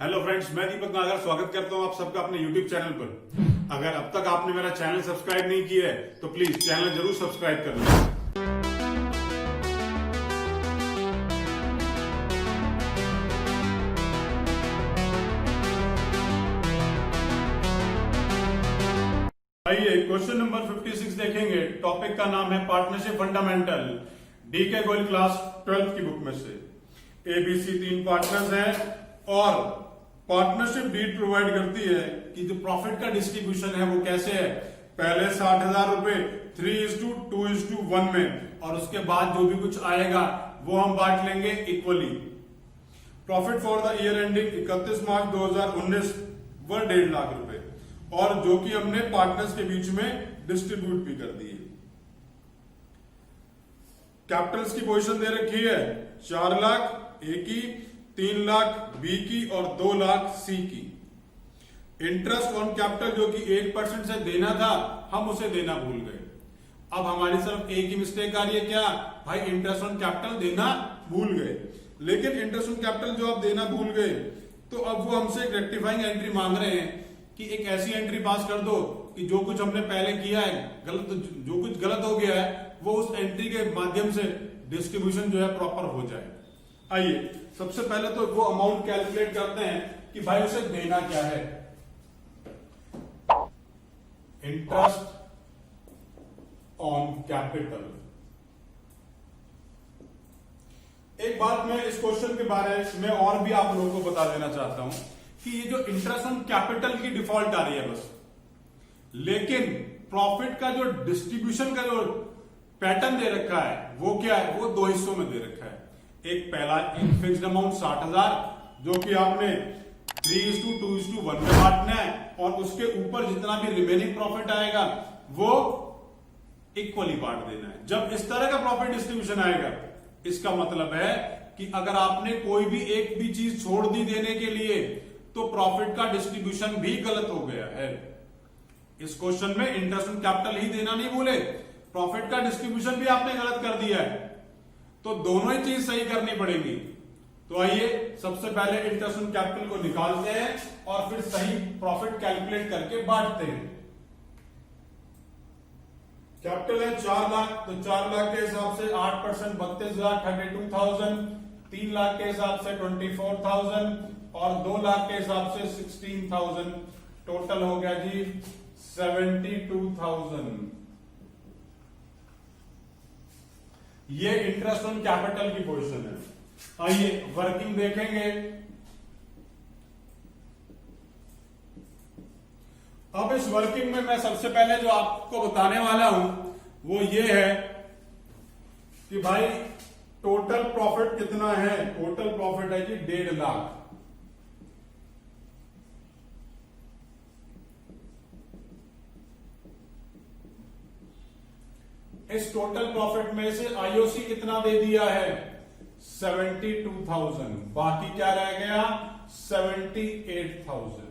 Hello friends, मैं दीपक नागर स्वागत करता हूं आप सबका अपने यूट्यूब चैनल पर। अगर अब तक आपने मेरा चैनल सब्सक्राइब नहीं किया है तो प्लीज चैनल जरूर सब्सक्राइब कर लें। आइए क्वेश्चन नंबर 56 देखेंगे। टॉपिक का नाम है पार्टनरशिप फंडामेंटल, डी के गोयल क्लास 12 की बुक में से। एबीसी 3 पार्टनर्स हैं और पार्टनरशिप डीड प्रोवाइड करती है कि जो प्रॉफिट का डिस्ट्रीब्यूशन है वो कैसे है। पहले 60,000 रुपए 3:2:1 में, और उसके बाद जो भी कुछ आएगा वो हम बांट लेंगे equally. Profit for the year ending 31 मार्च 2019 वो 1.5 लाख रुपए, और जो कि हमने पार्टनर्स के बीच में डिस्ट्रीब्यूट भी कर दिए। कैपिटल्स की पोजीशन दे रखी है 4 लाख ए की, 3 लाख बी की और 2 लाख सी की। इंटरेस्ट ऑन कैपिटल जो कि 8% से देना था, हम उसे देना भूल गए। अब हमारी सिर्फ एक ही मिस्टेक आ रही है, क्या भाई? इंटरेस्ट ऑन कैपिटल देना भूल गए। लेकिन इंटरेस्ट ऑन कैपिटल जो आप देना भूल गए तो अब वो हमसे एक रेक्टिफाइंग एंट्री मांग रहे हैं कि एक ऐसी एंट्री पास कर दो कि जो कुछ हमने पहले किया है गलत, जो कुछ गलत हो गया है वो उस एंट्री के माध्यम से डिस्ट्रीब्यूशन जो है प्रॉपर हो जाए। आइए सबसे पहले तो वो अमाउंट कैलकुलेट करते हैं कि भाई उसे देना क्या है। Interest on capital. एक बात मैं इस क्वेश्चन के बारे में और भी आप लोगों को बता देना चाहता हूं कि ये जो इंटरेस्ट ऑन कैपिटल की डिफॉल्ट आ रही है बस, लेकिन प्रॉफिट का जो डिस्ट्रीब्यूशन का जो पैटर्न दे रखा है वो क्या है? वो 2 हिस्सों में दे रखा है। एक पहला एक फिक्स्ड अमाउंट 60,000 जो कि आपने 3:2:1 में बांटना है, और उसके ऊपर जितना भी रिमेनिंग प्रॉफिट आएगा वो इक्वली बांट देना है। जब इस तरह का प्रॉफिट डिस्ट्रीब्यूशन आएगा इसका मतलब है कि अगर आपने कोई भी एक भी चीज छोड़ दी देने के लिए तो प्रॉफिट का डिस्ट्रीब्यूशन भी गलत हो गया है। इस क्वेश्चन में इंटरेस्ट ऑन कैपिटल ही देना नहीं भूले, प्रॉफिट का डिस्ट्रीब्यूशन भी आपने गलत कर दिया है, तो दोनों ही चीज सही करनी पड़ेगी। तो आइए सबसे पहले इंटरेस्ट ऑन कैपिटल को निकालते हैं और फिर सही प्रॉफिट कैलकुलेट करके बांटते हैं। कैपिटल है 4 लाख, तो 4 लाख के हिसाब से 8% 32 लाख 32,000, 3 लाख के हिसाब से 24,000 और 2 लाख के हिसाब से 16,000। टोटल हो गया जी 72,000। ये इंटरेस्ट ऑन कैपिटल की पोजीशन है। आइए वर्किंग देखेंगे। अब इस वर्किंग में मैं सबसे पहले जो आपको बताने वाला हूं वो ये है कि भाई टोटल प्रॉफिट कितना है। टोटल प्रॉफिट है जी 1.5 लाख। इस टोटल प्रॉफिट में से आईओसी कितना दे दिया है? 72,000। बाकी क्या रह गया? 78,000।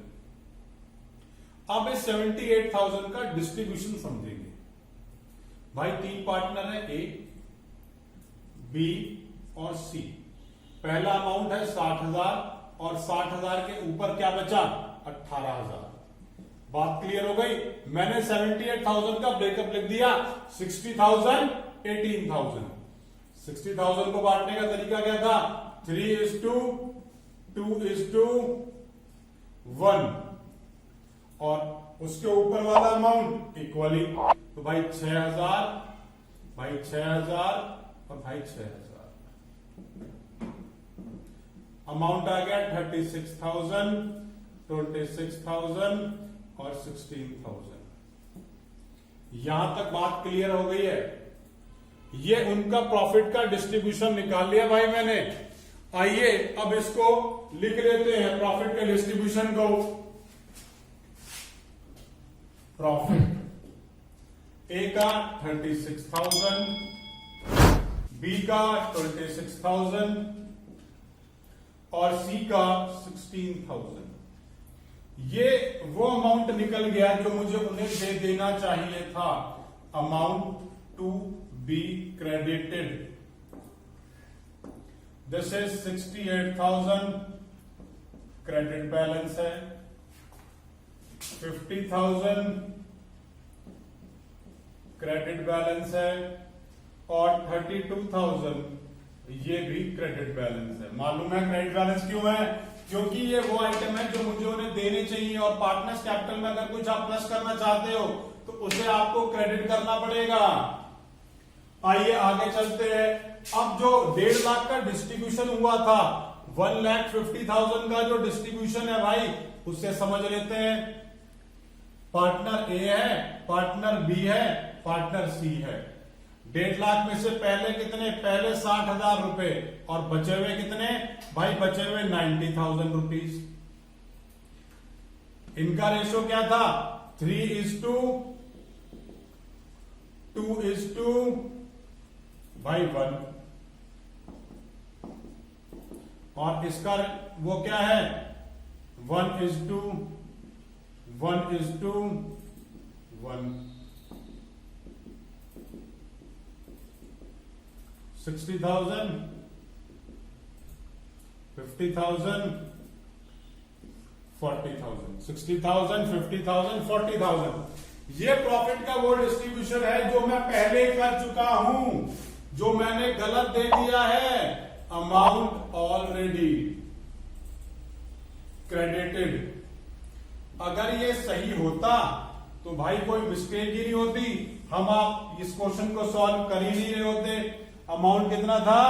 अब इस 78,000 का डिस्ट्रीब्यूशन समझेंगे। भाई 3 पार्टनर है, ए बी और सी। पहला अमाउंट है 60,000 और 60,000 के ऊपर क्या बचा? 18,000। बात क्लियर हो गई? मैंने 78,000 का ब्रेकअप लिख दिया। 60,000 18,000। 60,000 को बांटने का तरीका क्या था? 3:2:1 और उसके ऊपर वाला अमाउंट इक्वली। तो भाई 6,000, भाई 6,000 और भाई 6,000। अमाउंट आ गया 36,000, 26,000 और 16,000। यहां तक बात क्लियर हो गई है? ये उनका प्रॉफिट का डिस्ट्रीब्यूशन निकाल लिया भाई मैंने। आइए अब इसको लिख लेते हैं, प्रॉफिट के डिस्ट्रीब्यूशन को। प्रॉफिट ए का 36,000, बी का 26,000 और सी का 16,000। ये वो अमाउंट निकल गया जो मुझे उन्हें दे देना चाहिए था। Amount to be credited. This is 68,000 credit balance है, 50,000 क्रेडिट बैलेंस है, और 32,000 ये भी क्रेडिट बैलेंस है। मालूम है क्रेडिट बैलेंस क्यों है? क्योंकि ये वो आइटम है जो मुझे उन्हें देने चाहिए, और पार्टनर्स कैपिटल में अगर कुछ आप प्लस करना चाहते हो तो उसे आपको क्रेडिट करना पड़ेगा। आइए आगे चलते हैं। अब जो 1.5 लाख का डिस्ट्रीब्यूशन हुआ था, 1,50,000 का जो डिस्ट्रीब्यूशन है भाई, उससे समझ लेते हैं। पार्टनर ए है, पार्टनर बी है, पार्टनर सी है। 1.5 लाख में से पहले कितने? पहले 60,000 रुपए, और बचे हुए कितने भाई? बचे हुए 90,000 रुपीज। इनका रेशो क्या था? 3:2 भाई 1, और इसका वो क्या है? 1:1. 60,000, 50,000, 40,000, 60,000, 50,000, 40,000। ये प्रॉफिट का वो डिस्ट्रीब्यूशन है जो मैं पहले कर चुका हूं, जो मैंने गलत दे दिया है। Amount already credited. अगर ये सही होता तो भाई कोई मिस्टेक ही नहीं होती, हम आप इस क्वेश्चन को सॉल्व कर ही नहीं रहे होते। अमाउंट कितना था?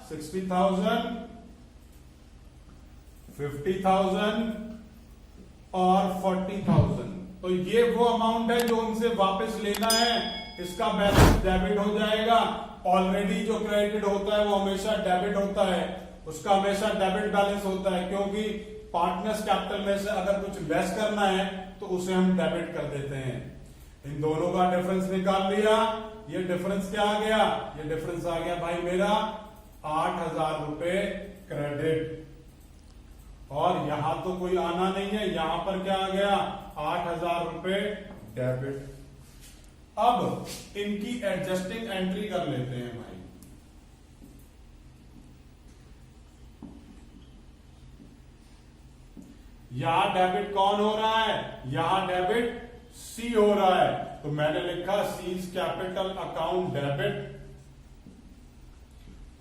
60,000, 50,000 और 40,000। तो ये वो अमाउंट है जो उनसे वापस लेना है। इसका बैलेंस डेबिट हो जाएगा। ऑलरेडी जो क्रेडिट होता है वो हमेशा डेबिट होता है, उसका हमेशा डेबिट बैलेंस होता है, क्योंकि पार्टनर्स कैपिटल में से अगर कुछ लेस करना है तो उसे हम डेबिट कर देते हैं। इन दोनों का डिफरेंस निकाल लिया। ये डिफरेंस क्या आ गया? ये डिफरेंस आ गया भाई मेरा 8,000 रुपए क्रेडिट, और यहां तो कोई आना नहीं है, यहां पर क्या आ गया? 8,000 रुपए डेबिट। अब इनकी एडजस्टिंग एंट्री कर लेते हैं भाई। यहां डेबिट कौन हो रहा है? यहां डेबिट सी हो रहा है, तो मैंने लिखा सीज कैपिटल अकाउंट डेबिट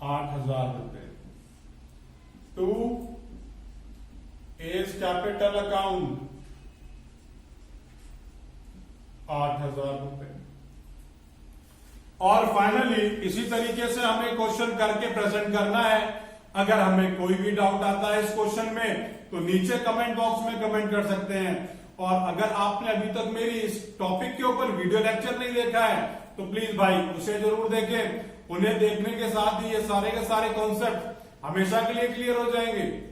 8,000 रुपए टू एज कैपिटल अकाउंट 8,000 रुपए। और फाइनली इसी तरीके से हमें क्वेश्चन करके प्रेजेंट करना है। अगर हमें कोई भी डाउट आता है इस क्वेश्चन में तो नीचे कमेंट बॉक्स में कमेंट कर सकते हैं। और अगर आपने अभी तक मेरी इस टॉपिक के ऊपर वीडियो लेक्चर नहीं देखा है तो प्लीज भाई उसे जरूर देखें। उन्हें देखने के साथ ही ये सारे के सारे कॉन्सेप्ट हमेशा के लिए क्लियर हो जाएंगे।